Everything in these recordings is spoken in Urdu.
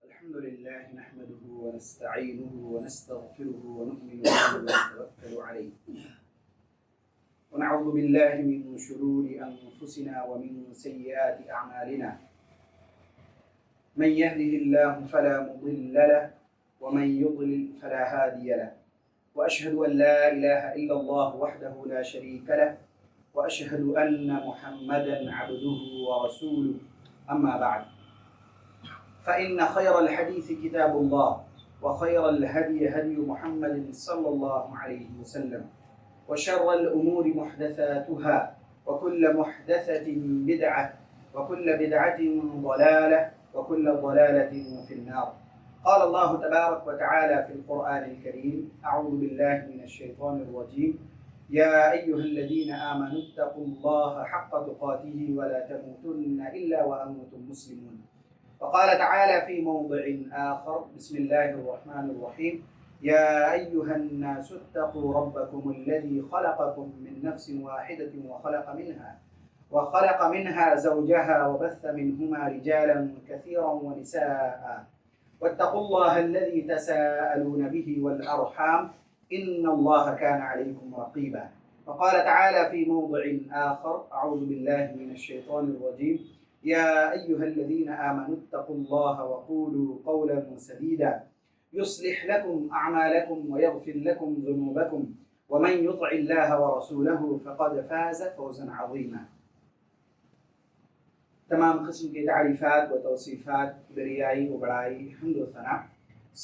الحمد لله نحمده ونستعينه ونستغفره ونؤمن به ونتوكل عليه ونعوذ بالله من شرور أنفسنا ومن سيئات أعمالنا من يهده الله فلا مضل له ومن يضلل فلا هادي له وأشهد أن لا إله إلا الله وحده لا شريك له وأشهد أن محمدا عبده ورسوله أما بعد فإن خير الحديث كتاب الله وخير الهدي هدي محمد صلى الله عليه وسلم وشر الأمور محدثاتها وكل محدثة بدعة وكل بدعة ضلالة وكل ضلالة في النار. قال الله تبارك وتعالى في القرآن الكريم: أعوذ بالله من الشيطان الرجيم: يا أيها الذين آمنوا اتقوا الله حق تقاته ولا تموتن إلا وأنتم مسلمون. وقال تعالى في موضع آخر: بسم الله الرحمن الرحيم: يا أيها الناس اتقوا ربكم الذي خلقكم من نفس واحدة وخلق منها زوجها وبث منهما رجالا كثيرا ونساء واتقوا الله الذي تساءلون به والأرحام إن الله كان عليكم رقيبا. وقال تعالى في موضع آخر: أعوذ بالله من الشيطان الرجيم: يا أيها الذين آمنوا اتقوا الله وقولوا قولا سديدا يصلح لكم أعمالكم ويغفر لكم ذنوبكم ومن يطع الله ورسوله فقد فاز فوزا عظيما. تمام قسم کی تعریفات و توصیفات، کبریائی و بڑائی، حمد و ثنا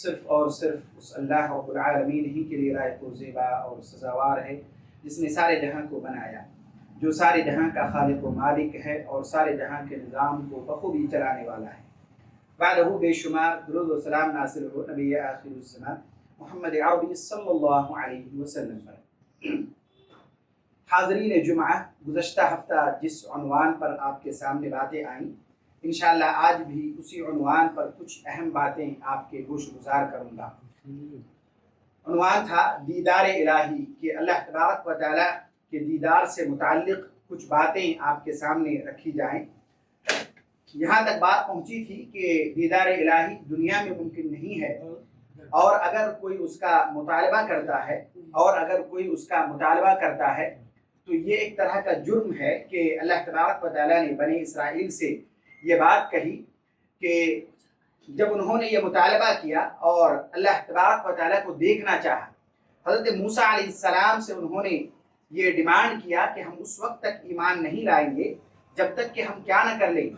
صرف اور صرف اس اللہ رب العالمین ہی کے لیے لائق و زیبا اور سزاوار ہے، جس نے سارے جہاں کو بنایا، جو سارے جہاں کا خالق و مالک ہے اور سارے جہاں کے نظام کو بخوبی چلانے والا ہے۔ بعدہ بے شمار درود و سلام نازل ہو نبی آخر الزمان محمد عربی صلی اللہ علیہ وسلم پر۔ حاضرین جمعہ، گزشتہ ہفتہ جس عنوان پر آپ کے سامنے باتیں آئیں، انشاءاللہ آج بھی اسی عنوان پر کچھ اہم باتیں آپ کے گوش گزار کروں گا۔ عنوان تھا دیدار الہی، کہ اللہ تبارک و تعالی کے دیدار سے متعلق کچھ باتیں آپ کے سامنے رکھی جائیں۔ یہاں تک بات پہنچی تھی کہ دیدار الہی دنیا میں ممکن نہیں ہے، اور اگر کوئی اس کا مطالبہ کرتا ہے تو یہ ایک طرح کا جرم ہے کہ اللہ تبارک و تعالیٰ نے بنی اسرائیل سے یہ بات کہی کہ جب انہوں نے یہ مطالبہ کیا اور اللہ تبارک و تعالیٰ کو دیکھنا چاہا، حضرت موسیٰ علیہ السلام سے انہوں نے یہ ڈیمانڈ کیا کہ ہم اس وقت تک ایمان نہیں لائیں گے جب تک کہ ہم کیا نہ کر لیں،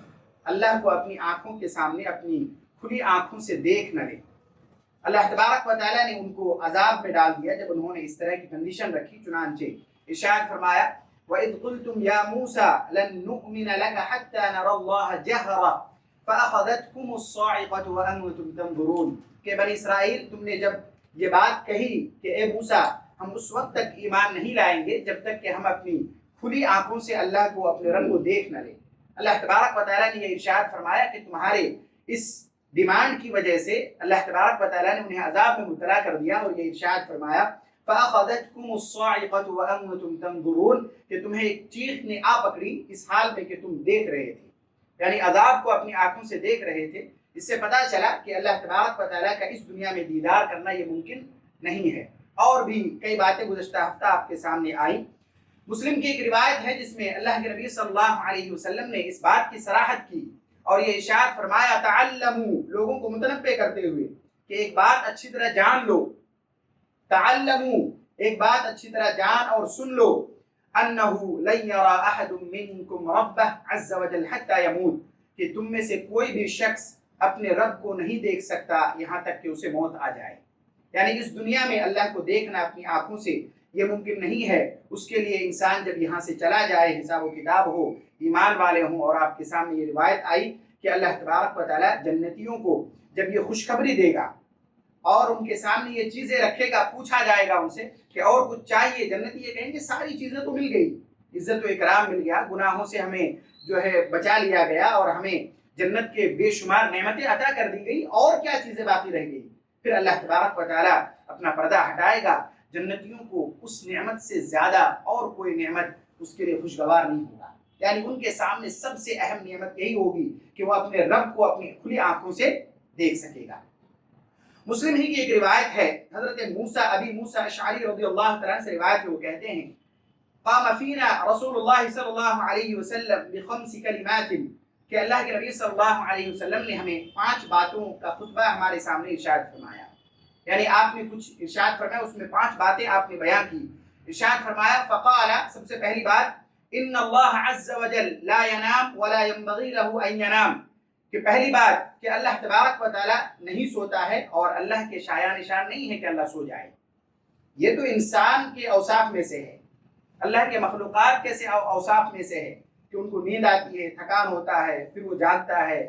اللہ کو اپنی آنکھوں کے سامنے اپنی کھلی آنکھوں سے دیکھ نہ لیں۔ اللہ تبارک و تعالیٰ نے ان کو عذاب میں ڈال دیا جب انہوں نے اس طرح کی کنڈیشن رکھی۔ چنانچہ ارشاد فرمایا: وَإِذْ قُلْتُمْ يَا مُوسَى لَن نُّؤْمِنَ لَكَ حَتَّى نَرَى اللَّهَ جَهْرَةً فَأَخَذَتْكُمُ الصَّاعِقَةُ وَأَنْتُمْ تَنظُرُونَ، کہ بنی اسرائیل، تم نے جب یہ بات کہی کہ اے موسیٰ ہم اس وقت تک ایمان نہیں لائیں گے جب تک کہ ہم اپنی کھلی آنکھوں سے اللہ کو، اپنے رب کو دیکھ نہ لیں۔ اللہ تبارک و تعالیٰ نے یہ ارشاد فرمایا کہ تمہارے اس ڈیمانڈ کی وجہ سے اللہ تبارک و تعالیٰ نے انہیں عذاب میں مبتلا کر دیا، اور یہ ارشاد فرمایا: فَأَخَذَتْكُمُ الصَّاعِقَةُ وَأَنْتُمْ تَنظُرُونَ، کہ تمہیں ایک چیخ نے آ پکڑی اس حال میں کہ تم دیکھ رہے تھے، یعنی عذاب کو اپنی آنکھوں سے دیکھ رہے تھے۔ اس سے پتہ چلا کہ اللہ تبارک و تعالیٰ کا اس دنیا میں دیدار کرنا یہ ممکن نہیں ہے۔ اور بھی کئی باتیں گزشتہ ہفتہ آپ کے سامنے آئیں۔ مسلم کی ایک روایت ہے جس میں اللہ کے نبی صلی اللہ علیہ وسلم نے اس بات کی صراحت کی اور یہ ارشاد فرمایا: تعلموا، لوگوں کو متنبہ کرتے ہوئے کہ ایک بات اچھی طرح جان لو، تعلموا، ایک بات اچھی طرح جان اور سن لو، انہ لن یرا احد منکم ربہ عز وجل حتی یموت، کہ تم میں سے کوئی بھی شخص اپنے رب کو نہیں دیکھ سکتا یہاں تک کہ اسے موت آ جائے۔ یعنی اس دنیا میں اللہ کو دیکھنا اپنی آنکھوں سے یہ ممکن نہیں ہے۔ اس کے لیے انسان جب یہاں سے چلا جائے، حساب و کتاب ہو، ایمان والے ہوں، اور آپ کے سامنے یہ روایت آئی کہ اللہ تبارک و تعالیٰ جنتیوں کو جب یہ خوشخبری دے گا اور ان کے سامنے یہ چیزیں رکھے گا، پوچھا جائے گا ان سے کہ اور کچھ چاہیے، جنتی یہ کہیں گے ساری چیزیں تو مل گئی، عزت و اکرام مل گیا، گناہوں سے ہمیں جو ہے بچا لیا گیا اور ہمیں جنت کے بے شمار نعمتیں عطا کر دی گئی، اور کیا چیزیں باقی رہ گئی؟ پھر اللہ تبارک و تعالیٰ اپنا پردہ ہٹائے گا، جنتیوں کو اس نعمت سے زیادہ اور کوئی نعمت اس کے لیے خوشگوار نہیں ہوگا۔ یعنی ان کے سامنے سب سے اہم نعمت یہی ہوگی کہ وہ اپنے رب کو اپنی کھلی آنکھوں سے دیکھ سکے گا۔ مسلم ہی کی ایک روایت ہے، حضرت ابی موسیٰ اشعری رضی اللہ تعالیٰ سے روایت ہے، وہ کہتے ہیں قام فینا رسول اللہ صلی اللہ علیہ وسلم بخمس کلمات، کہ اللہ کے نبی صلی اللہ علیہ وسلم نے ہمیں 5 باتوں کا خطبہ ہمارے سامنے ارشاد فرمایا، یعنی آپ نے کچھ ارشاد فرمایا، اس میں 5 باتیں آپ نے بیان کی۔ ارشاد فرمایا فقال، سب سے پہلی بات، ان اللہ عز وجل لا ینام ولا ينبغی له ان ینام، کہ پہلی بات کہ اللہ تبارک و تعالی نہیں سوتا ہے اور اللہ کے شایان نشان نہیں ہے کہ اللہ سو جائے۔ یہ تو انسان کے اوصاف میں سے ہے، اللہ کے مخلوقات کے اوصاف میں سے ہے کہ ان کو نیند آتی ہے، تھکان ہوتا ہے، پھر وہ جاگتا ہے،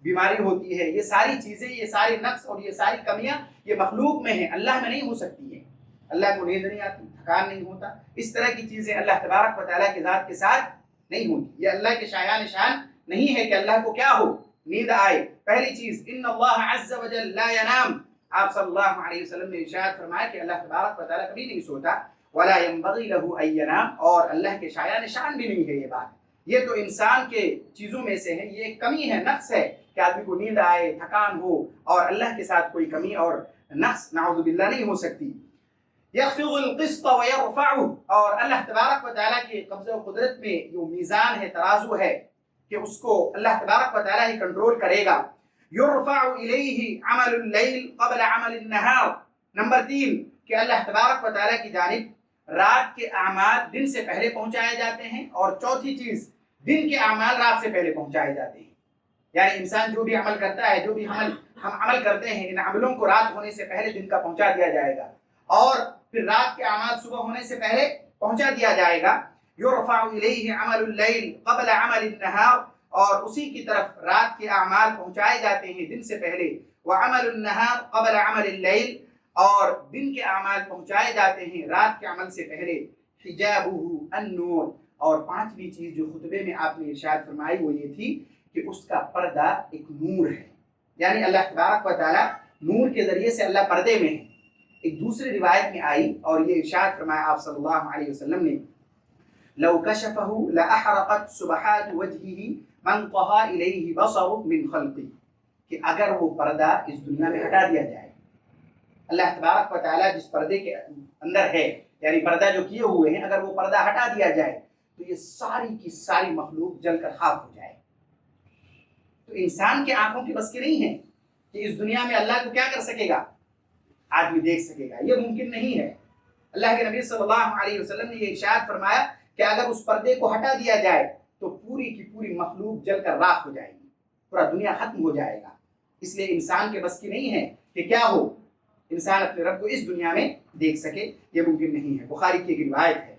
بیماری ہوتی ہے، یہ ساری چیزیں، یہ سارے نقص اور یہ ساری کمیاں یہ مخلوق میں ہیں، اللہ میں نہیں ہو سکتی ہیں۔ اللہ کو نیند نہیں آتی، تھکان نہیں ہوتا، اس طرح کی چیزیں اللہ تبارک و تعالیٰ کی ذات کے ساتھ نہیں ہوتی۔ یہ اللہ کے شایان نشان نہیں ہے کہ اللہ کو کیا ہو، نیند آئے۔ پہلی چیز، ان اللہ عز وجل لا ینام، آپ صلی اللہ علیہ وسلم نے ارشاد فرمایا کہ اللہ تبارک و تعالیٰ کبھی نہیں سوتا، ولا ينبغی له ان ینام، اور اللہ کے شایان نشان بھی نہیں ہے یہ بات۔ یہ تو انسان کے چیزوں میں سے ہے، یہ ایک کمی ہے، نقص ہے کہ آدمی کو نیند آئے، تھکان ہو، اور اللہ کے ساتھ کوئی کمی اور نقص نعوذ باللہ نہیں ہو سکتی۔ یخفض القسط ویرفعہ، اور اللہ تبارک و تعالیٰ کے قبضہ و قدرت میں جو میزان ہے، ترازو ہے، کہ اس کو اللہ تبارک و تعالیٰ ہی کنٹرول کرے گا۔ یرفع الیہ عمل اللیل قبل عمل النہار، نمبر 3 کہ اللہ تبارک و تعالیٰ کی جانب رات کے اعمال دن سے پہلے پہنچائے جاتے ہیں، اور چوتھی چیز، دن کے اعمال رات سے پہلے پہنچائے جاتے ہیں۔ یعنی انسان جو بھی عمل کرتا ہے، جو بھی ہم عمل کرتے ہیں، ان عملوں کو رات ہونے سے پہلے دن کا پہنچا دیا جائے گا، اور پھر رات کے اعمال صبح ہونے سے پہلے پہنچا دیا جائے گا۔ یرفع الیہ عمل اللیل قبل عمل النہار، اور اسی کی طرف رات کے اعمال پہنچائے جاتے ہیں دن سے پہلے، وعمل النہار قبل عمل اللیل، اور دن کے اعمال پہنچائے جاتے ہیں رات کے عمل سے پہلے۔ حجابہ النور، اور 5ویں چیز جو خطبے میں آپ نے ارشاد فرمائی وہ یہ تھی کہ اس کا پردہ ایک نور ہے، یعنی اللہ تبارک و تعالیٰ نور کے ذریعے سے اللہ پردے میں ہے۔ ایک دوسری روایت میں آئی اور یہ ارشاد فرمایا آپ صلی اللہ علیہ وسلم نے، لو کشفہ لاحرقت سبحات وجہہ من طہا الیہ بصرہ من خلقہ، کہ اگر وہ پردہ اس دنیا میں ہٹا دیا جائے، اللہ تبارک و تعالیٰ جس پردے کے اندر ہے، یعنی پردہ جو کیے ہوئے ہیں، اگر وہ پردہ ہٹا دیا جائے تو یہ ساری کی ساری مخلوق جل کر خاک ہو جائے۔ تو انسان کے آنکھوں کی بس کی نہیں ہے کہ اس دنیا میں اللہ کو کیا کر سکے گا، آدمی دیکھ سکے گا، یہ ممکن نہیں ہے۔ اللہ کے نبی صلی اللہ علیہ وسلم نے یہ ارشاد فرمایا کہ اگر اس پردے کو ہٹا دیا جائے تو پوری کی پوری مخلوق جل کر راکھ ہو جائے گی، پورا دنیا ختم ہو جائے گا۔ اس لیے انسان کے بس کی نہیں ہے کہ کیا ہو، انسان اپنے رب کو اس دنیا میں دیکھ سکے، یہ ممکن نہیں ہے۔ بخاری کی ایک روایت ہے،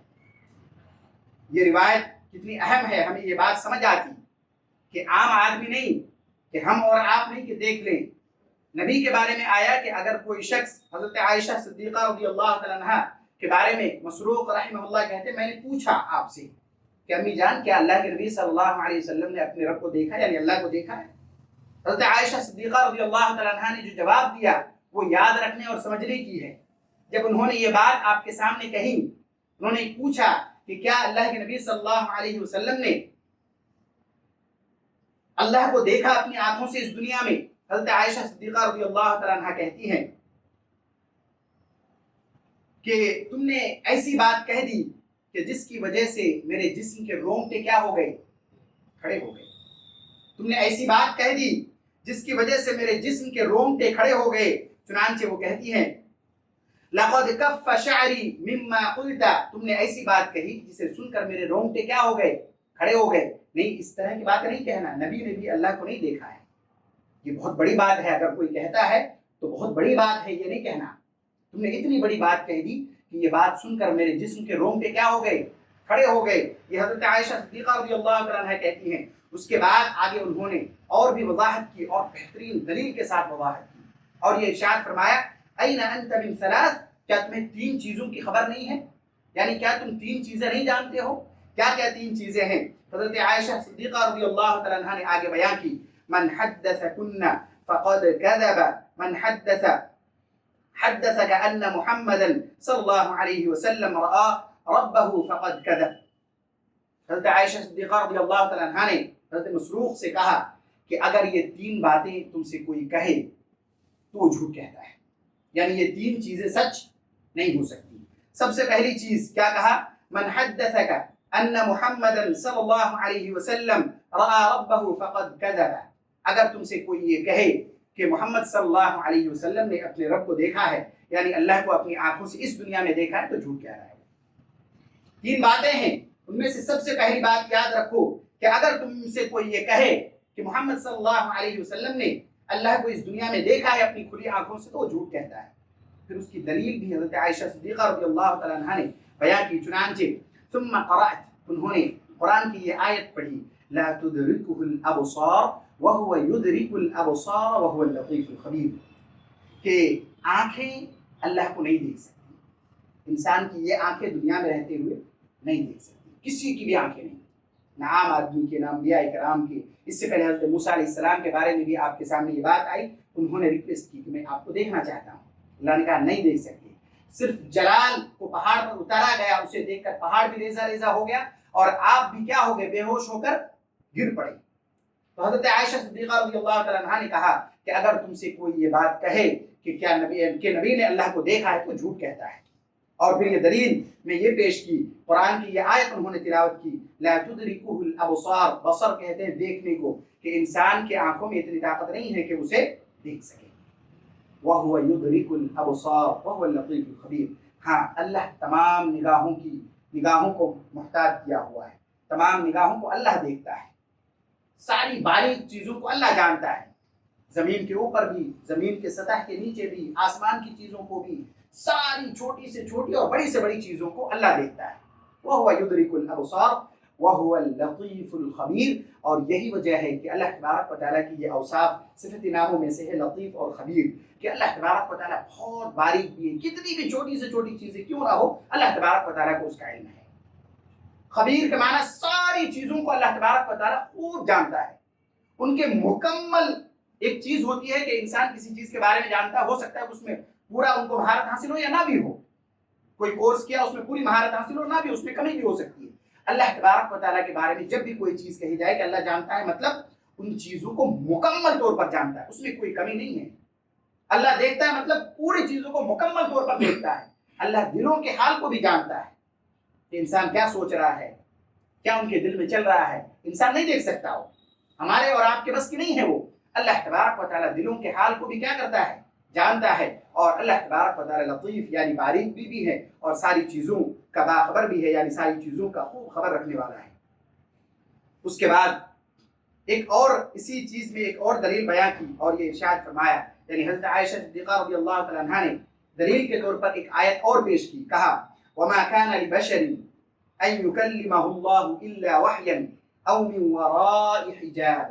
یہ روایت کتنی اہم ہے، ہمیں یہ بات سمجھ آتی کہ عام آدمی نہیں، کہ ہم اور آپ نہیں کہ دیکھ لیں۔ نبی کے بارے میں آیا کہ اگر کوئی شخص، حضرت عائشہ صدیقہ رضی اللہ تعالیٰ عنہا کے بارے میں مسروق رحمہ اللہ کہتے، میں نے پوچھا آپ سے کہ امی جان کیا اللہ کے نبی صلی اللہ علیہ وسلم نے اپنے رب کو دیکھا، یعنی اللہ کو دیکھا ہے؟ حضرت عائشہ صدیقہ رضی اللہ تعالیٰ عنہا نے جو جواب دیا وہ یاد رکھنے اور سمجھنے کی ہے۔ جب انہوں نے یہ بات آپ کے سامنے کہی، انہوں نے پوچھا کہ کیا اللہ کے نبی صلی اللہ علیہ وسلم نے اللہ کو دیکھا اپنی آنکھوں سے اس دنیا میں؟ حضرت عائشہ صدیقہ رضی اللہ تعالیٰ عنہا کہتی ہیں کہ تم نے ایسی بات کہہ دی کہ جس کی وجہ سے میرے جسم کے رونگٹے کیا ہو گئے، کھڑے ہو گئے۔ تم نے ایسی بات کہہ دی جس کی وجہ سے میرے جسم کے رونگٹے کھڑے ہو گئے۔ چنانچہ وہ کہتی ہیں لقد کف شعری مما قلت، تم نے ایسی بات کہی جسے سن کر میرے رونگٹے کیا ہو گئے، کھڑے ہو گئے۔ نہیں، اس طرح کی بات نہیں کہنا، نبی نے بھی اللہ کو نہیں دیکھا ہے، یہ بہت بڑی بات ہے۔ اگر کوئی کہتا ہے تو بہت بڑی بات ہے، یہ نہیں کہنا تم نے اتنی بڑی بات کہہ دی کہ یہ بات سن کر میرے جسم کے رونگٹے کیا ہو گئے، کھڑے ہو گئے۔ یہ حضرت عائشہ صدیقہ رضی اللہ تعالیٰ عنہ کہتی ہیں۔ اس کے بعد آگے انہوں نے اور بھی وضاحت کی اور بہترین دلیل کے ساتھ وضاحت کی، اور یہ ارشاد فرمایا این انت من ثلاث، کیا تمہیں 3 چیزوں کی خبر نہیں ہے، یعنی کیا تم 3 چیزیں نہیں جانتے ہو؟ کیا کیا 3 چیزیں ہیں؟ حضرت عائشہ صدیقہ رضی اللہ تعالیٰ عنہ نے آگے بیان کی، من حدثکن فقد كذب من حدثك ان محمدا صلی اللہ علیہ وسلم رآ ربه فقد كذب۔ حضرت عائشہ صدیقہ رضی اللہ تعالیٰ عنہ نے حضرت مسروق سے کہا کہ اگر یہ 3 باتیں تم سے کوئی کہے تو وہ جھوٹ کہتا ہے، یعنی یہ 3 چیزیں سچ نہیں ہو سکتی۔ سب سے پہلی چیز کیا کہا؟ من حدثک ان محمدا صلی اللہ علیہ وسلم رأى ربہ فقد کذب، اگر تم سے کوئی یہ کہے کہ محمد صلی اللہ علیہ وسلم نے اپنے رب کو دیکھا ہے، یعنی اللہ کو اپنی آنکھوں سے اس دنیا میں دیکھا ہے، تو جھوٹ کہہ رہا ہے۔ 3 باتیں ہیں، ان میں سے سب سے پہلی بات یاد رکھو کہ اگر تم سے کوئی یہ کہے کہ محمد صلی اللہ علیہ وسلم نے اللہ کو اس دنیا میں دیکھا ہے اپنی کھلی آنکھوں سے، تو وہ جھوٹ کہتا ہے۔ پھر اس کی دلیل بھی حضرت عائشہ صدیقہ رضی اللہ تعالیٰ عنہ نے بیان کی، چنانچہ ثم قرأت، انہوں نے قرآن کی یہ آیت پڑھی، لا تدرکہ الابصار وہو یدرک الابصار وہو اللطیف الخبیر، کہ آنکھیں اللہ کو نہیں دیکھ سکتی، انسان کی یہ آنکھیں دنیا میں رہتے ہوئے نہیں دیکھ سکتی، کسی کی بھی آنکھیں نہیں، نہ عام آدمی کے، نہ انبیاء کرام کے۔ اس سے پہلے حضرت موسیٰ علیہ السلام کے بارے میں بھی آپ کے سامنے یہ بات آئی، انہوں نے ریکویسٹ کی کہ میں آپ کو دیکھنا چاہتا ہوں، اللہ نے کہا نہیں دیکھ سکتے۔ صرف جلال کو پہاڑ پر اتارا گیا، اسے دیکھ کر پہاڑ بھی ریزہ ریزہ ہو گیا اور آپ بھی کیا ہو گئے؟ بے ہوش ہو کر گر پڑے۔ تو حضرت عائشہ صدیقہ رضی اللہ تعالیٰ عنہا نے کہا کہ اگر تم سے کوئی یہ بات کہے کہ کیا نبی نے اللہ کو دیکھا ہے، تو جھوٹ کہتا ہے۔ اور پھر یہ دلیل میں یہ پیش کی، قرآن کی یہ آیت انہوں نے تلاوت کی، لا تدرکہ الابصار، بصر کہتے ہیں دیکھنے کو، کہ انسان کے آنکھوں میں اتنی طاقت نہیں ہے کہ اسے دیکھ سکے۔ وَهُوَ يُدْرِكُ الْأَبْصَارَ وَهُوَ اللَّطِيفُ الْخَبِيرُ، ہاں اللہ تمام نگاہوں کو محتاج کیا ہوا ہے، تمام نگاہوں کو اللہ دیکھتا ہے، ساری باریک چیزوں کو اللہ جانتا ہے، زمین کے اوپر بھی، زمین کے سطح کے نیچے بھی، آسمان کی چیزوں کو بھی، ساری چھوٹی سے چھوٹی اور بڑی سے بڑی چیزوں کو اللہ دیکھتا ہے۔ وَهُوَ يُدْرِكُ الْأَبْصَارَ وَهُوَ اللَّطِيفُ الْخَبِيرُ، اور یہی وجہ ہے کہ اللہ تبارک و تعالیٰ کی یہ اوصاف صفت ناموں میں سے ہے لطیف اور خبیر، کہ اللہ تبارک و تعالیٰ بہت باریک بھی ہے، کتنی بھی چھوٹی سے چھوٹی چیزیں کیوں نہ ہو، اللہ تبارک و تعالیٰ کو اس کا علم ہے۔ خبیر کے معنی ساری چیزوں کو اللہ تبارک و تعالیٰ خوب جانتا ہے، ان کے مکمل۔ ایک چیز ہوتی ہے کہ انسان کسی چیز کے بارے میں جانتا، ہو سکتا ہے اس میں پورا ان کو مہارت حاصل ہو یا نہ بھی ہو، کوئی کورس کیا اس میں پوری مہارت حاصل ہو، نہ بھی، اس میں کمی بھی ہو سکتی ہے۔ اللہ تبارک و تعالیٰ کے بارے میں جب بھی کوئی چیز کہی جائے کہ اللہ جانتا ہے، مطلب ان چیزوں کو مکمل طور پر جانتا ہے، اس میں کوئی کمی نہیں ہے۔ اللہ دیکھتا ہے مطلب پوری چیزوں کو مکمل طور پر دیکھتا ہے۔ اللہ دلوں کے حال کو بھی جانتا ہے کہ انسان کیا سوچ رہا ہے، کیا ان کے دل میں چل رہا ہے، انسان نہیں دیکھ سکتا، ہو ہمارے اور آپ کے بس کی نہیں ہے وہ۔ اللہ تبارک و تعالیٰ دلوں کے حال کو بھی کیا کرتا ہے؟ جانتا ہے۔ اور اللہ تبارک و تعالیٰ لطیف یعنی باریک بھی ہے، اور ساری چیزوں کا باخبر بھی ہے، یعنی ساری چیزوں کا خوب خبر رکھنے والا ہے۔ اس کے بعد ایک اور اسی چیز میں ایک اور دلیل بیان کی، اور یہ ارشاد فرمایا، یعنی حضرت عائشہ صدیقہ رضی اللہ تعالیٰ عنہا نے دلیل کے طور پر ایک آیت اور پیش کی، کہا وَمَا كَانَ لِبَشَرٍ أَن يُكَلِّمَهُ اللَّهُ إِلَّا وَحْيًا أَوْ مِن وَرَاءِ حِجَابٍ۔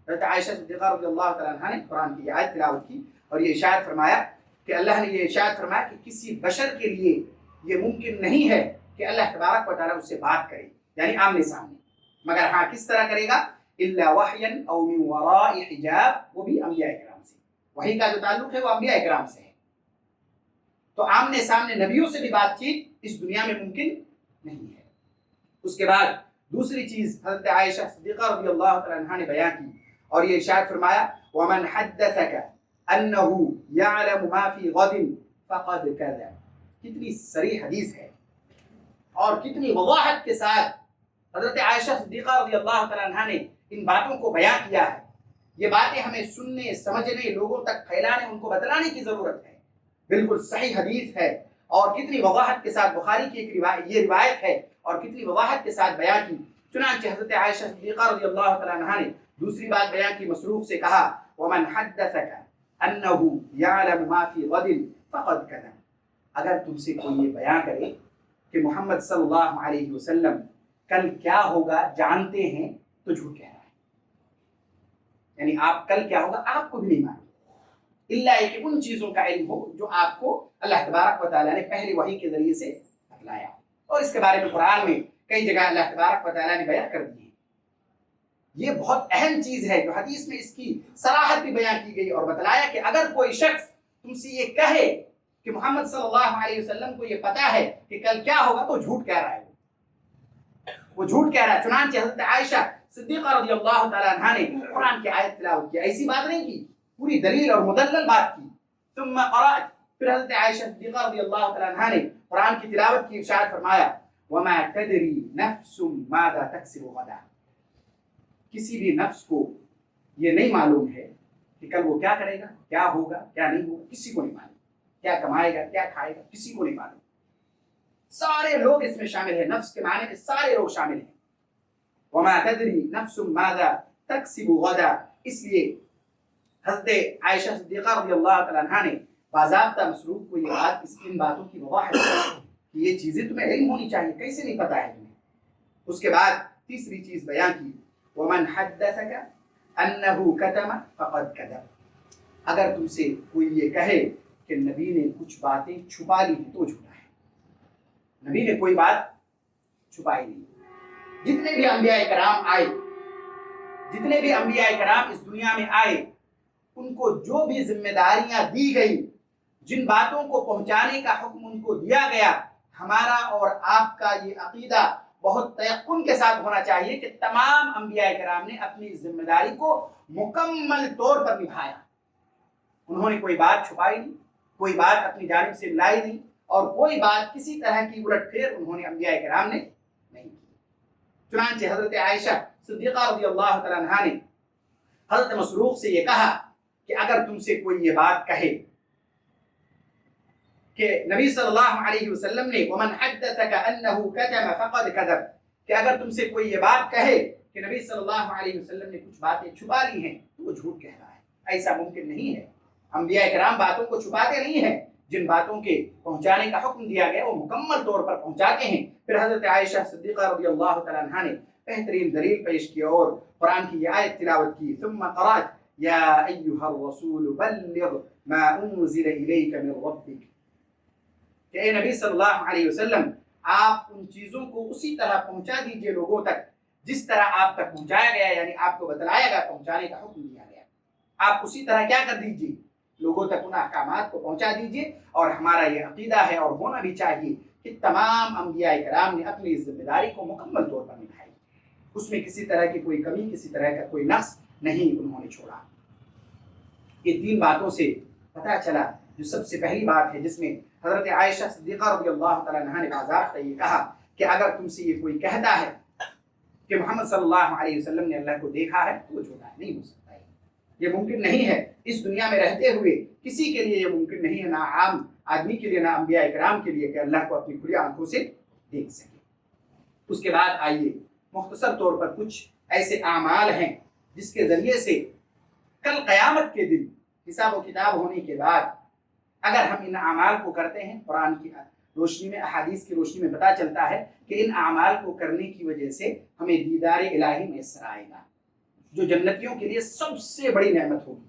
حضرت عائشہ صدیقہ رضی اللہ تعالیٰ عنہا نے قرآن کی آیت تلاوت کی اور یہ ارشاد فرمایا کہ اللہ نے یہ ارشاد فرمایا کہ کسی بشر کے لیے یہ ممکن نہیں ہے کہ اللہ تبارک و تعالیٰ اس سے بات کرے، یعنی آمنے سامنے، مگر ہاں کس طرح کرے گا؟ إِلَّا وَحْيًا أَوْ مِن وَرَاءِ حِجَابٍ، وہ بھی انبیاء کرام سے، وحی کا جو تعلق ہے وہ انبیاء کرام سے ہے۔ تو آمنے سامنے نبیوں سے بھی بات چیت اس دنیا میں ممکن نہیں ہے۔ اس کے بعد دوسری چیز حضرت عائشہ صدیقہ رضی اللہ تعالیٰ عنہا نے بیان کی اور یہ ارشاد فرمایا وَمَنْ حَدَّثَكَ أَنَّهُ يَعْلَمُ مَا فِي غَدٍ فَقَدْ كَذَبَ۔ کتنی صریح حدیث ہے اور کتنی وضاحت کے ساتھ حضرت عائشہ صدیقہ رضی اللہ تعالیٰ عنہا نے ان باتوں کو بیان کیا ہے۔ یہ باتیں ہمیں سننے، سمجھنے، لوگوں تک پھیلانے، ان کو بتلانے کی ضرورت ہے۔ بالکل صحیح حدیث ہے اور کتنی وضاحت کے ساتھ بخاری کی یہ روایت ہے اور کتنی وضاحت کے ساتھ بیان کی۔ چنانچہ حضرت عائشہ صدیقہ رضی اللہ تعالیٰ عنہا نے دوسری بات بیان کی، مسروق سے کہا وَمَنْ حَدَّثَكَ أَنَّهُ يَعْلَمُ مَا فِي غَدٍ فَقَدْ كَذَبَ۔ اگر تم سے کوئی یہ بیان کرے کہ محمد صلی اللہ علیہ وسلم کل کیا ہوگا جانتے ہیں، تو جھوٹ کہہ رہا ہے، یعنی آپ کل کیا ہوگا آپ کو بھی نہیں معلوم، اللہ کہ ان چیزوں کا علم ہو جو آپ کو اللہ تبارک و تعالیٰ نے پہلی وحی کے ذریعے سے بتلایا، اور اس کے بارے میں قرآن میں کئی جگہ اللہ تبارک و تعالیٰ نے بیان کر دی ہے۔ یہ بہت اہم چیز ہے جو حدیث میں اس کی صراحت بھی بیان کی گئی اور بتلایا کہ اگر کوئی شخص تم سے یہ کہے کہ محمد صلی اللہ علیہ وسلم کو یہ پتا ہے کہ کل کیا ہوگا، تو جھوٹ کہہ رہا ہے، وہ جھوٹ کہہ رہا ہے۔ چنانچہ حضرت عائشہ صدیقہ رضی اللہ تعالیٰ عنہ نے قرآن کی آیت تلاوت کی، ایسی بات نہیں کی، پوری دلیل اور مدلل بات کی. ثم قرأت، پھر حضرت عائشہ صدیقہ رضی اللہ تعالیٰ عنہ نے قرآن کی تلاوت کی، ارشاد فرمایا وما تدری نفس ماذا تکسب غدا، کسی بھی نفس کو یہ نہیں معلوم ہے کہ کل وہ کیا کرے گا، کیا ہوگا، کیا نہیں ہوگا، کسی کو نہیں معلوم. کیا کمائے گا، کیا کھائے گا، کسی کو نہیں معلوم. سارے لوگ اس میں شامل ہیں، نفس کے معنی میں سارے لوگ شامل ہیں. وما تدری نفس ماذا تکسب غدا، اس لیے حضرت عائشہ صدیقہ رضی اللہ تعالیٰ عنہ نے باضابطہ مسروق کو یہ بات ان باتوں کی وضاحت کی کہ یہ چیزیں تمہیں علم ہونی چاہیے، کیسے نہیں پتہ ہے تمہیں. اس کے بعد تیسری چیز بیان کی ومن حدثک انہ کتم فقد کذب، اگر تم سے کوئی یہ کہے کہ نبی نے کچھ باتیں چھپا لی ہیں تو جھوٹا ہے. نبی نے کوئی بات چھپائی نہیں. جتنے بھی انبیاء کرام آئے، جتنے بھی انبیاء کرام اس دنیا میں آئے، ان کو جو بھی ذمہ داریاں دی گئی، جن باتوں کو پہنچانے کا حکم ان کو دیا گیا، ہمارا اور آپ کا یہ عقیدہ بہت تیقن کے ساتھ ہونا چاہیے کہ تمام انبیاء کرام نے اپنی ذمہ داری کو مکمل طور پر نبھایا. انہوں نے کوئی بات چھپائی نہیں، کوئی بات اپنی جانب سے لائی نہیں، اور کوئی بات کسی طرح کی الٹ پھیر انہوں نے انبیاء کرام نے نہیں کی. چنانچہ حضرت عائشہ صدیقہ رضی اللہ تعالیٰ عنہ نے حضرت مسروق سے یہ کہا کہ اگر تم سے کوئی یہ بات کہے کہ نبی صلی اللہ علیہ وسلم نے ومن حدثک انہ کتم فقد کذب، کہ اگر تم سے کوئی یہ بات کہے کہ نبی صلی اللہ علیہ وسلم نے کچھ باتیں چھپا لی ہیں تو وہ جھوٹ کہہ رہا ہے. ایسا ممکن نہیں ہے. انبیاء کرام باتوں کو چھپاتے نہیں ہیں، جن باتوں کے پہنچانے کا حکم دیا گیا وہ مکمل طور پر پہنچاتے ہیں. پھر حضرت عائشہ صدیقہ رضی اللہ تعالیٰ عنہ نے بہترین دلیل پیش کی اور قرآن کی یہ آیت تلاوت کی ثم قرأت یا ایھا الرسول بلغ ما انزل الیک من ربک، کہ اے نبی صلی اللہ علیہ وسلم آپ ان چیزوں کو اسی طرح پہنچا دیجئے لوگوں تک جس طرح آپ تک پہنچایا گیا، یعنی آپ کو بتلایا گیا، پہنچانے کا حکم دیا گیا. آپ اسی طرح کیا کر دیجئے، لوگوں تک ان احکامات کو پہنچا دیجئے. اور ہمارا یہ عقیدہ ہے اور ہونا بھی چاہیے کہ تمام انبیاء کرام نے اپنی ذمہ داری کو مکمل طور پر نبھائی، اس میں کسی طرح کی کوئی کمی، کسی طرح کا کوئی نقص نہیں انہوں نے چھوڑا. یہ تین باتوں سے پتہ چلا. جو سب سے پہلی بات ہے جس میں حضرت عائشہ صدیقہ رضی اللہ تعالیٰ عنہ نے باضابطہ یہ کہا کہ اگر تم سے یہ کوئی کہتا ہے کہ محمد صلی اللہ علیہ وسلم نے اللہ کو دیکھا ہے تو وہ جھوٹا ہے، نہیں ہو سکتا ہے. یہ ممکن نہیں ہے. اس دنیا میں رہتے ہوئے کسی کے لیے یہ ممکن نہیں ہے، نہ عام آدمی کے لیے، نہ انبیاء کرام کے لیے، کہ اللہ کو اپنی کھلی آنکھوں سے دیکھ سکے. اس کے بعد آئیے مختصر طور پر کچھ ایسے اعمال ہیں جس کے ذریعے سے کل قیامت کے دن حساب و کتاب ہونے کے بعد اگر ہم ان اعمال کو کرتے ہیں، قرآن کی روشنی میں، احادیث کی روشنی میں پتہ چلتا ہے کہ ان اعمال کو کرنے کی وجہ سے ہمیں دیدار الہی میسر آئے گا، جو جنتیوں کے لیے سب سے بڑی نعمت ہوگی.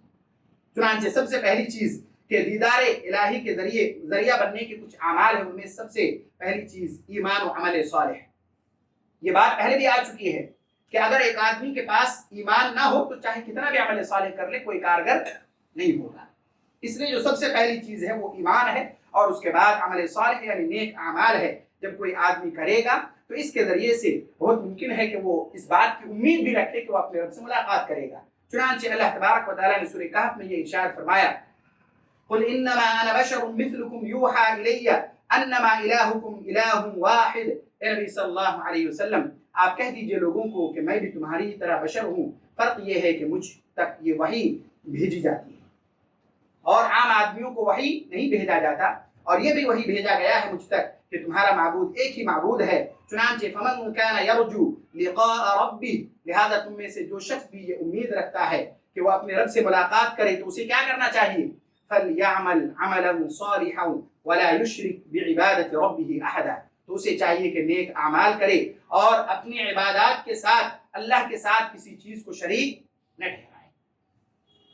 چنانچہ سب سے پہلی چیز کہ دیدار الہی کے ذریعہ بننے کے کچھ اعمال ہیں، ان میں سب سے پہلی چیز ایمان و عمل صالح. یہ بات پہلے بھی آ چکی ہے کہ اگر ایک آدمی کے پاس ایمان نہ ہو تو چاہے کتنا بھی عمل صالح کر لے کوئی کارگر نہیں ہوگا. اس لیے جو سب سے پہلی چیز ہے وہ ایمان ہے، اور اس کے بعد عمل صالح یعنی نیک اعمال ہے. جب کوئی آدمی کرے گا تو اس کے ذریعے سے بہت ممکن ہے کہ وہ اس بات کی امید بھی رکھے کہ وہ اپنے رب سے ملاقات کرے گا. چنانچہ اللہ تبارک و تعالیٰ نے سورہ کہف میں یہ ارشاد فرمایا قل انما انا بشر مثلکم یوحى الی انما الہکم الہ واحد. اے نبی صلی اللہ علیہ وسلم آپ کہہ دیجئے لوگوں کو کہ میں بھی تمہاری طرح بشر ہوں، فرق یہ ہے کہ مجھ تک یہ وحی بھیجی جاتی ہے اور عام آدمیوں کو وحی نہیں بھیجا جاتا. اور یہ بھی وحی بھیجا گیا ہے مجھ تک کہ تمہارا معبود ایک ہی معبود ہے. چنانچہ فمن کان یرجو لقاء ربہ، لہذا تم میں سے جو شخص بھی یہ امید رکھتا ہے کہ وہ اپنے رب سے ملاقات کرے تو اسے کیا کرنا چاہیے؟ فلیعمل عملا صالحا ولا یشرک بعبادۃ ربہ احدا، تو اسے چاہیے کہ نیک اعمال کرے اور اپنی عبادات کے ساتھ اللہ کے ساتھ کسی چیز کو شریک نہ ٹھہرائے.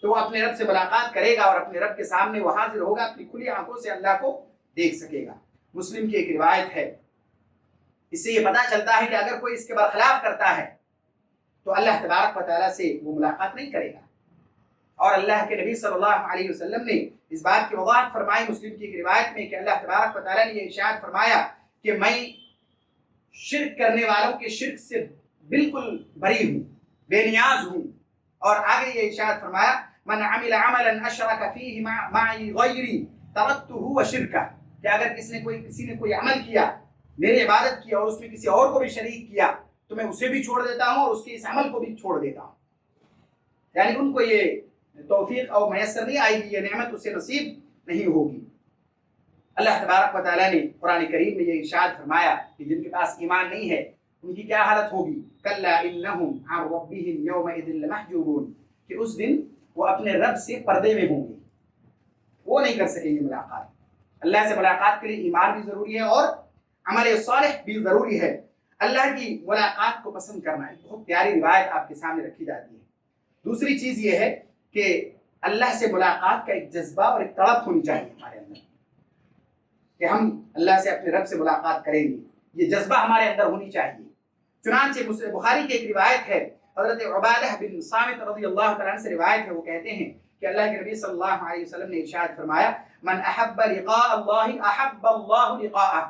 تو وہ اپنے رب سے ملاقات کرے گا اور اپنے رب کے سامنے وہ حاضر ہوگا، اپنی کھلی آنکھوں سے اللہ کو دیکھ سکے گا. مسلم کی ایک روایت ہے، اس سے یہ پتہ چلتا ہے کہ اگر کوئی اس کے برخلاف کرتا ہے تو اللہ تبارک و تعالیٰ سے وہ ملاقات نہیں کرے گا. اور اللہ کے نبی صلی اللہ علیہ وسلم نے اس بات کی وضاحت فرمائی مسلم کی ایک روایت میں کہ اللہ تبارک و تعالیٰ نے یہ ارشاد فرمایا کہ میں شرک کرنے والوں کے شرک سے بالکل بری ہوں. بے نیاز ہوں. اور آگے یہ ارشاد فرمایا من عمل عملا اشرک فیہ معی غیری ترکتہ وشرکہ، کہ اگر کسی نے کوئی عمل کیا، میری عبادت کی اور اس میں کسی اور کو بھی شریک کیا تو میں اسے بھی چھوڑ دیتا ہوں اور اس کے اس عمل کو بھی چھوڑ دیتا ہوں. یعنی ان کو یہ توفیق اور میسر نہیں آئے گی، یہ نعمت اسے نصیب نہیں ہوگی. اللہ تبارک و تعالیٰ نے قرآن کریم میں یہ ارشاد فرمایا کہ جن کے پاس ایمان نہیں ہے ان کی کیا حالت ہوگی. کلا انہم عن ربہم یومئذ لمحجوبون، کہ اس دن وہ اپنے رب سے پردے میں ہوں گے، وہ نہیں کر سکیں گے ملاقات. اللہ سے ملاقات کے لیے ایمان بھی ضروری ہے اور عمل صالح بھی ضروری ہے. اللہ کی ملاقات کو پسند کرنا ہے. بہت پیاری روایت آپ کے سامنے رکھی جاتی ہے. دوسری چیز یہ ہے کہ اللہ سے ملاقات کا ایک جذبہ اور ایک تڑپ ہونی چاہیے ہمارے اندر کہ ہم اللہ سے اپنے رب سے ملاقات کریں گے. یہ جذبہ ہمارے اندر ہونی چاہیے. چنانچہ بخاری کی ایک روایت ہے، حضرت عبادہ بن صامت رضی اللہ تعالیٰ عنہ سے روایت ہے، وہ کہتے ہیں کہ اللہ کے نبی صلی اللہ علیہ وسلم نے ارشاد فرمایا من احب لقاء اللہ احب اللہ لقاءہ،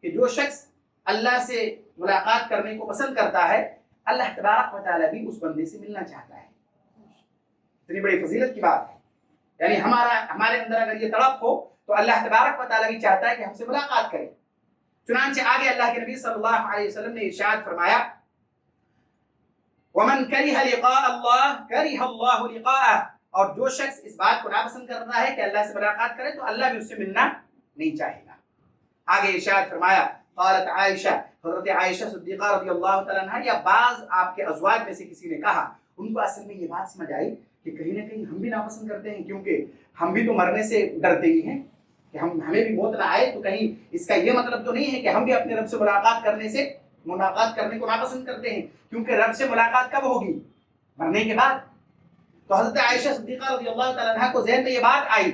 کہ جو شخص اللہ سے ملاقات کرنے کو پسند کرتا ہے اللہ تبارک و تعالیٰ بھی اس بندے سے ملنا چاہتا ہے. اتنی بڑی فضیلت کی بات ہے. یعنی ہمارے اندر اگر یہ تڑپ ہو تو اللہ تبارک و تعالیٰ بھی چاہتا ہے کہ ہم سے ملاقات کرے. چنانچہ آگے اللہ کے نبی صلی اللہ علیہ وسلم نے ارشاد فرمایا ومن کرہ لقاء اللہ کرہ اللہ لقاءہ، اور جو شخص اس بات کو ناپسند کرتا ہے کہ اللہ سے ملاقات کرے تو اللہ بھی اس سے ملنا نہیں چاہے گا. آگے ارشاد فرمایا قالت عائشہ، حضرت عائشہ صدیقہ رضی اللہ تعالیٰ عنہ یا بعض آپ کے ازواج میں سے کسی نے کہا، ان کو اصل میں یہ بات سمجھ آئی کہ کہیں نہ کہیں ہم بھی ناپسند کرتے ہیں، کیونکہ ہم بھی تو مرنے سے ڈرتے ہی ہیں کہ ہمیں بھی موت نہ آئے. تو کہیں اس کا یہ مطلب تو نہیں ہے کہ ہم بھی اپنے رب سے ملاقات کرنے کو ناپسند کرتے ہیں، کیونکہ رب سے ملاقات کب ہوگی؟ مرنے کے بعد. تو حضرت عائشہ صدیقہ رضی اللہ تعالیٰ عنہ کو ذہن میں یہ بات آئی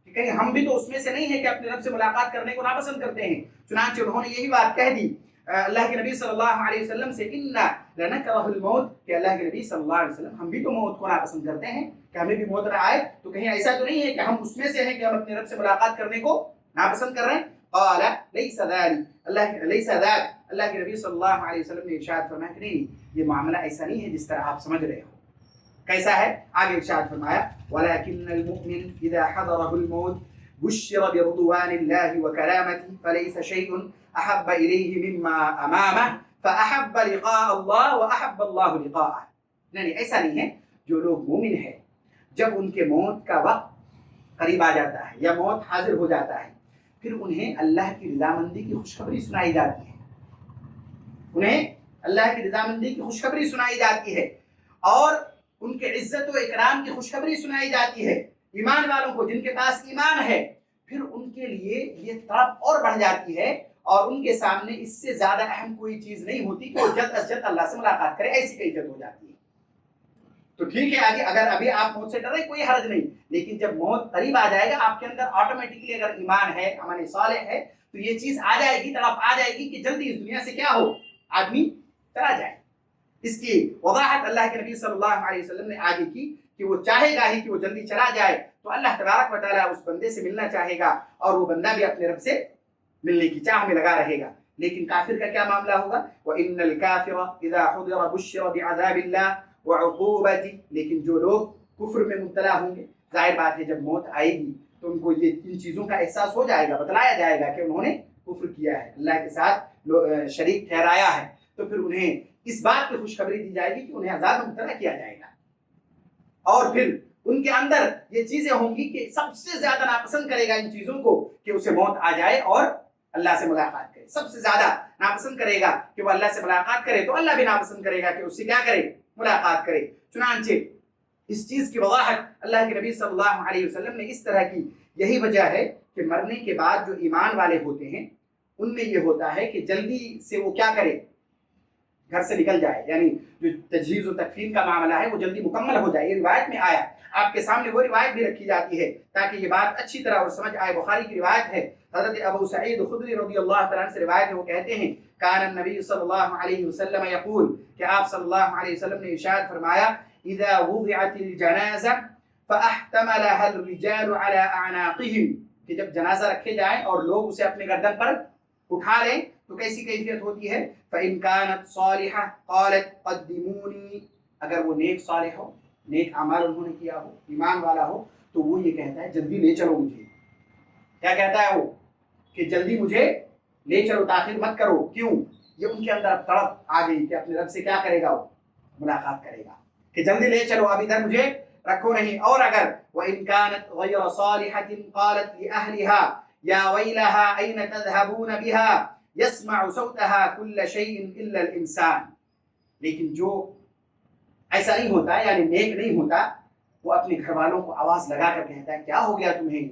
کہ کہیں ہم بھی تو اس میں سے نہیں ہیں کہ اپنے رب سے ملاقات کرنے کو ناپسند کرتے ہیں. چنانچہ انہوں نے یہی بات کہہ دی اللہ کے نبی صلی اللہ علیہ وسلم سے انا لنکرہ الموت، کہ اللہ کے نبی صلی اللہ علیہ وسلم ہم بھی تو موت کو ناپسند کرتے ہیں کہ ہمیں بھی موت نہ آئے. تو کہیں ایسا تو نہیں ہے کہ ہم اس میں سے ہیں کہ ہم اپنے رب سے ملاقات کرنے کو ناپسند کر رہے ہیں. قال لیس ذلک، لیس ذاک، اللہ کے نبی صلی اللہ علیہ وسلم نے ارشاد فرمایا کہ نہیں، یہ معاملہ ایسا نہیں ہے جس طرح آپ سمجھ رہے ہو. کیسا ہے؟ آگے ارشاد فرمایا ولكن المؤمن اذا حضره الموت بشر برضوان الله وكرامته فليس شيء احب اليه مما امامه فاحب لقاء الله واحب الله لقاءه. نہیں ایسا نہیں ہے. جو لوگ مومن ہیں جب ان کے موت کا وقت قریب آ جاتا ہے یا موت حاضر ہو جاتا ہے پھر انہیں اللہ کی رضامندی کی خوشخبری سنائی جاتی ہے. انہیں اللہ کی رضامندی کی خوشخبری سنائی جاتی ہے اور ان کے عزت و اکرام کی خوشخبری سنائی جاتی ہے. ایمان والوں کو جن کے پاس ایمان ہے پھر ان کے لیے یہ تڑپ اور بڑھ جاتی ہے اور ان کے سامنے اس سے زیادہ اہم کوئی چیز نہیں ہوتی کہ وہ جلد از جلد اللہ سے ملاقات کرے. ایسی کیفیت ہو جاتی ہے. تو ٹھیک ہے اگر ابھی آپ موت سے ڈر رہے کوئی حرج نہیں، لیکن جب موت قریب آ جائے گا آپ کے اندر آٹومیٹکلی اگر ایمان ہے عمل صالح ہے تو یہ چیز آ جائے گی، تڑپ آ جائے گی کہ جلدی اس دنیا سے کیا ہو، آدمی چلا جائے. اس کی وضاحت اللہ کے نبی صلی اللہ علیہ وسلم نے آگے کی کہ وہ چاہے گا ہی کہ وہ جلدی چلا جائے تو اللہ تبارک و تعالیٰ اس بندے سے ملنا چاہے گا اور وہ بندہ بھی اپنے رب سے ملنے کی چاہ میں لگا رہے گا. لیکن کافر کا کیا معاملہ ہوگا؟ وَإِنَّ الْكَافِرَ إِذَا حُضِرَ بُشِّرَ بِعَذَابِ اللَّهِ وَعُقُوبَتِهِ. لیکن جو لوگ کفر میں مبتلا ہوں گے، ظاہر بات ہے جب موت آئے گی تو ان کو یہ ان چیزوں کا احساس ہو جائے گا، بتلایا جائے گا کہ انہوں نے کفر کیا ہے، اللہ کے ساتھ شریک ٹھہرایا ہے. تو پھر انہیں اس بات کی خوشخبری دی جائے گی کہ انہیں عذاب میں مبتلا کیا جائے گا. اور پھر ان کے اندر یہ چیزیں ہوں گی کہ سب سے زیادہ ناپسند کرے گا ان چیزوں کو کہ اسے موت آ جائے اور اللہ سے ملاقات کرے. سب سے زیادہ ناپسند کرے گا کہ وہ اللہ سے ملاقات کرے تو اللہ بھی ناپسند کرے گا کہ اس سے کیا کرے، ملاقات کرے. چنانچہ اس چیز کی وضاحت اللہ کے نبی صلی اللہ علیہ وسلم نے اس طرح کی. یہی وجہ ہے کہ مرنے کے بعد جو ایمان والے ہوتے ہیں ان میں یہ ہوتا ہے کہ جلدی سے وہ کیا کرے، گھر سے نکل جائے. یعنی جو تجہیز و تکفین کا معاملہ ہے وہ جلدی مکمل ہو جائے. یہ روایت میں آیا، آپ کے سامنے وہ روایت بھی رکھی جاتی ہے تاکہ یہ بات اچھی طرح اور سمجھ آئے. بخاری کی روایت ہے، حضرت ابو سعید خدری رضی اللہ تعالیٰ عنہ سے روایت ہے، وہ کہتے ہیں کان النبی صلی اللہ علیہ وسلم یقول، کہ آپ صلی اللہ علیہ وسلم نے ارشاد فرمایا اذا وضعت الجنازہ فاحتملها الرجال على اعناقهم، کہ جب جنازہ رکھے جائیں اور لوگ اسے اپنے گردن پر اٹھا لیں تو کیسی کیفیت ہوتی ہے. فإن كانت صالحة قالت قدموني اگر وہ نیک صالح ہو، نیک اعمال انہوں نے کیا ہو، ایمان والا ہو، تو وہ یہ کہتا ہے جلدی لے چلو مجھے. کیا کہتا ہے وہ؟ کہ جلدی مجھے لے چلو، تاخیر مت کرو. کیوں؟ یہ ان کے اندر اب تڑپ آ گئی کہ اپنے رب سے کیا کرے گا، وہ ملاقات کرے گا، کہ جلدی لے چلو، اب ادھر مجھے رکھو نہیں. اور اگر وَإِن كَانَتْ غَيْرَ صَالِحَةٍ قَالَتْ لِأَهْلِهَا يَا وَيْلَهَا أَيْنَ تَذْهَبُونَ بِهَا يَسْمَعُ صَوْتَهَا كُلَّ شَيْءٍ إِلَّا الْإِنسَانَ. لیکن جو ایسا نہیں ہوتا، یعنی نیک نہیں ہوتا، وہ اپنے گھر والوں کو آواز لگا کر کہتا ہے کیا ہو گیا تمہیں،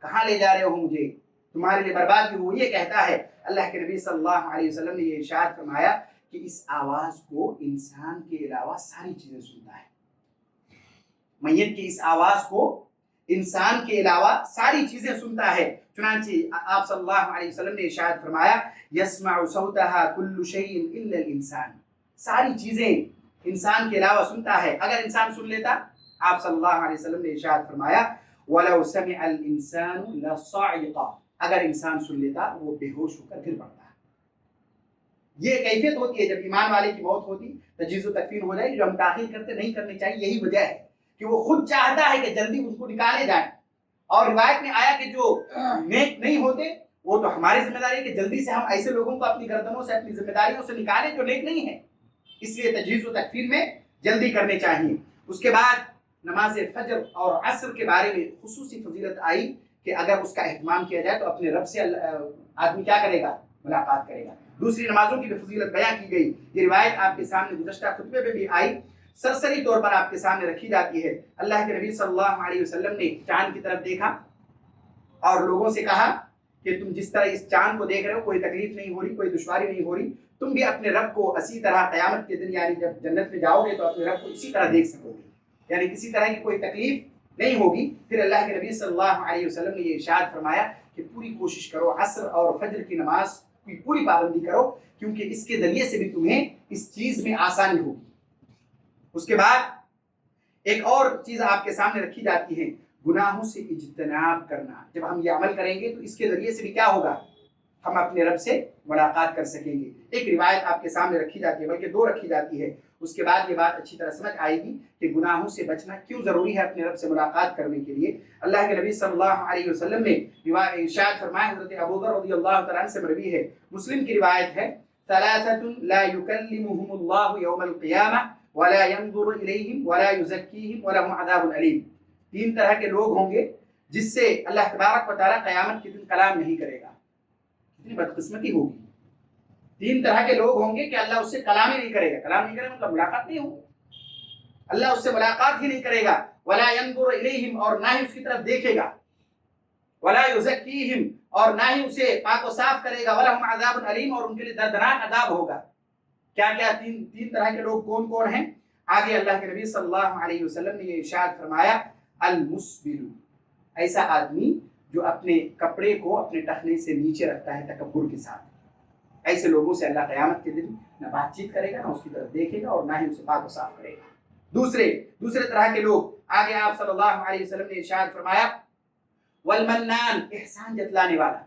کہاں لے جا رہے ہو مجھے، تمہارے لیے بربادی ہو. یہ کہتا ہے. اللہ کے نبی صلی اللہ علیہ وسلم نے یہ ارشاد فرمایا کہ اس آواز کو انسان کے علاوہ ساری چیزیں سنتا ہے. میت کی اس آواز کو انسان کے علاوہ ساری چیزیں سنتا ہے. چنانچہ آپ صلی اللہ علیہ وسلم نے ارشاد فرمایا یسمع صوتها كل شيء الا الانسان. ساری چیزیں انسان کے علاوہ سنتا ہے. اگر انسان سن لیتا، آپ صلی اللہ علیہ وسلم نے ارشاد فرمایا وَلَوْ سَمِعَ الْإِنسَانُ لَصَعِقَ. اگر انسان سن لیتا وہ بے ہوش ہو کر گر پڑتا. یہ کیفیت ہوتی ہے جب ایمان والے کی موت ہوتی، تجہیز و تکفین ہو جائے. جو ہم تاخیر کرتے نہیں کرنی چاہیے، یہی وجہ ہے کہ وہ خود چاہتا ہے کہ جلدی اس کو نکالے جائیں. اور روایت میں آیا کہ جو نیک نہیں ہوتے وہ تو ہماری ذمہ داری ہے کہ جلدی سے ہم ایسے لوگوں کو اپنی گردنوں سے، اپنی ذمہ داریوں سے نکالیں جو نیک نہیں ہے. اس لیے تجہیز و تکفین میں جلدی کرنے چاہیے. اس کے بعد نماز فجر اور عصر کے بارے میں خصوصی فضیلت آئی کہ اگر اس کا اہتمام کیا جائے تو اپنے رب سے آدمی کیا کرے گا، ملاقات کرے گا. دوسری نمازوں کی بھی فضیلت بیان کی گئی. یہ روایت آپ کے سامنے گزشتہ خطبے میں بھی آئی، سرسری طور پر آپ کے سامنے رکھی جاتی ہے. اللہ کے نبی صلی اللہ علیہ وسلم نے چاند کی طرف دیکھا اور لوگوں سے کہا کہ تم جس طرح اس چاند کو دیکھ رہے ہو کوئی تکلیف نہیں ہو رہی، کوئی دشواری نہیں ہو رہی، تم بھی اپنے رب کو اسی طرح قیامت کے دن، یعنی جب جنت میں جاؤ گے تو اپنے رب کو اسی طرح دیکھ سکو گے، یعنی کسی طرح کی کوئی تکلیف نہیں ہوگی. پھر اللہ کے نبی صلی اللہ علیہ وسلم نے یہ ارشاد فرمایا کہ پوری کوشش کرو، عصر اور فجر کی نماز کی پوری پابندی کرو، کیونکہ اس کے ذریعے سے بھی تمہیں اس چیز میں آسانی ہوگی. اس کے بعد ایک اور چیز آپ کے سامنے رکھی جاتی ہے، گناہوں سے اجتناب کرنا. جب ہم یہ عمل کریں گے تو اس کے ذریعے سے بھی کیا ہوگا، ہم اپنے رب سے ملاقات کر سکیں گے. ایک روایت آپ کے سامنے رکھی جاتی ہے، بلکہ دو رکھی جاتی ہے. اس کے بعد یہ بات اچھی طرح سمجھ آئے گی کہ گناہوں سے بچنا کیوں ضروری ہے اپنے رب سے ملاقات کرنے کے لیے. اللہ کے نبی صلی اللہ علیہ وسلم نے ارشاد فرمایا، حضرت ابو ذر رضی اللہ تعالیٰ عنہ سے مروی ہے، مسلم کی روایت ہے، ثلاثة لا يكلمهم الله يوم القيامة ولا ينظر إليهم ولا يزكيهم ولهم عذاب أليم. تین طرح کے لوگ ہوں گے جس سے اللہ تبارک و تعالیٰ قیامت کے دن کلام نہیں کرے گا. کتنی بدقسمتی ہوگی. تین طرح کے لوگ ہوں گے کہ اللہ اس سے کلام ہی نہیں کرے گا. کلام نہیں کرے گا مطلب ملاقات نہیں ہوگی، اللہ اس سے ملاقات ہی نہیں کرے گا. ولا ينظر إليهم، اور نہ ہی اس کی طرف دیکھے گا. ولا يزكيهم، اور نہ ہی اسے پاک و صاف کرے گا. ولهم عذاب أليم، اور ان کے لیے دردناک عذاب ہوگا. کیا کیا تین طرح کے لوگ کون کون ہیں؟ آگے اللہ کے نبی صلی اللہ علیہ وسلم نے یہ ارشاد فرمایا، المسبل، ایسا آدمی جو اپنے کپڑے کو اپنے ٹخنے سے نیچے رکھتا ہے تکبر کے ساتھ. ایسے لوگوں سے اللہ قیامت کے دن نہ بات چیت کرے گا، نہ اس کی طرف دیکھے گا، اور نہ ہی اسے پاک و صاف کرے گا. دوسرے طرح کے لوگ آگے آپ صلی اللہ علیہ وسلم نے ارشاد فرمایا، والمنان، احسان جتلانے والا.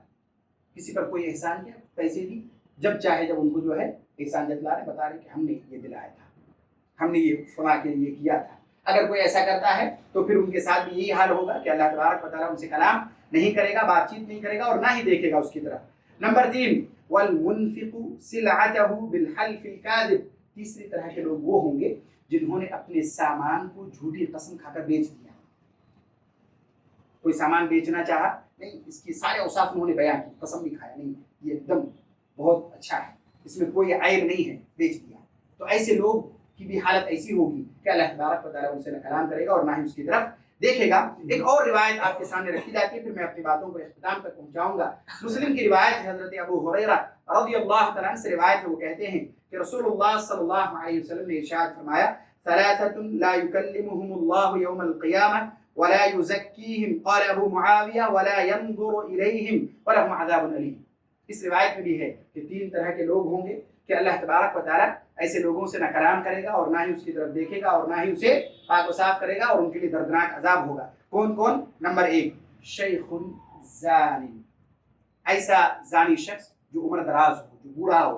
کسی پر کوئی احسان کیا، پیسے دی، جب چاہے جب ان کو جو ہے احسان جتلا رہے، بتا رہے کہ ہم نے یہ دلایا تھا، ہم نے یہ فلاں کے لیے کیا تھا. اگر کوئی ایسا کرتا ہے تو پھر ان کے ساتھ بھی یہی حال ہوگا کہ اللہ تبارک و تعالیٰ ان سے کلام نہیں کرے گا، بات چیت نہیں کرے گا، اور نہ ہی دیکھے گا اس کی طرف. نمبر 3، والمنفق سلعته بالحلف الكاذب. تیسری طرح کے لوگ وہ ہوں گے جنہوں نے اپنے سامان کو جھوٹی قسم کھا کر بیچ دیا. کوئی سامان بیچنا چاہا، نہیں اس کی سارے اوصاف انہوں نے بیان کی، قسم بھی کھایا، نہیں یہ ایک دم بہت اچھا ہے، اس میں کوئی عیب نہیں ہے، بیچ دیا. تو ایسے لوگ کی بھی حالت ایسی ہوگی کہ اللہ تبارک و تعالیٰ ان سے نہ کلام کرے گا اور نہ ہی اس کی طرف دیکھے گا. ایک اور روایت آپ کے سامنے رکھی جاتی ہے، پھر میں اپنی باتوں کو اختتام تک پہنچاؤں گا. مسلم کی روایت ہے، حضرت ابو ہریرہ رضی اللہ تعالیٰ عنہ سے روایت ہے، وہ کہتے ہیں کہ رسول اللہ صلی اللہ علیہ وسلم نے ارشاد فرمایا، ثلاثة لا يكلمهم الله يوم القيامة ولا يزكيهم، قال ابو معاویہ ولا ينظر إليهم ولهم عذاب أليم. اس روایت میں بھی ہے کہ تین طرح کے لوگ ہوں گے کہ اللہ تبارک و تعالیٰ ایسے لوگوں سے نہ کلام کرے گا اور نہ ہی اس کی طرف دیکھے گا اور نہ ہی اسے پاک و صاف کرے گا، اور ان کے لیے دردناک عذاب ہوگا. کون کون؟ نمبر 1، شیخ زانی، ایسا زانی شخص جو عمر دراز ہو، جو بوڑھا ہو،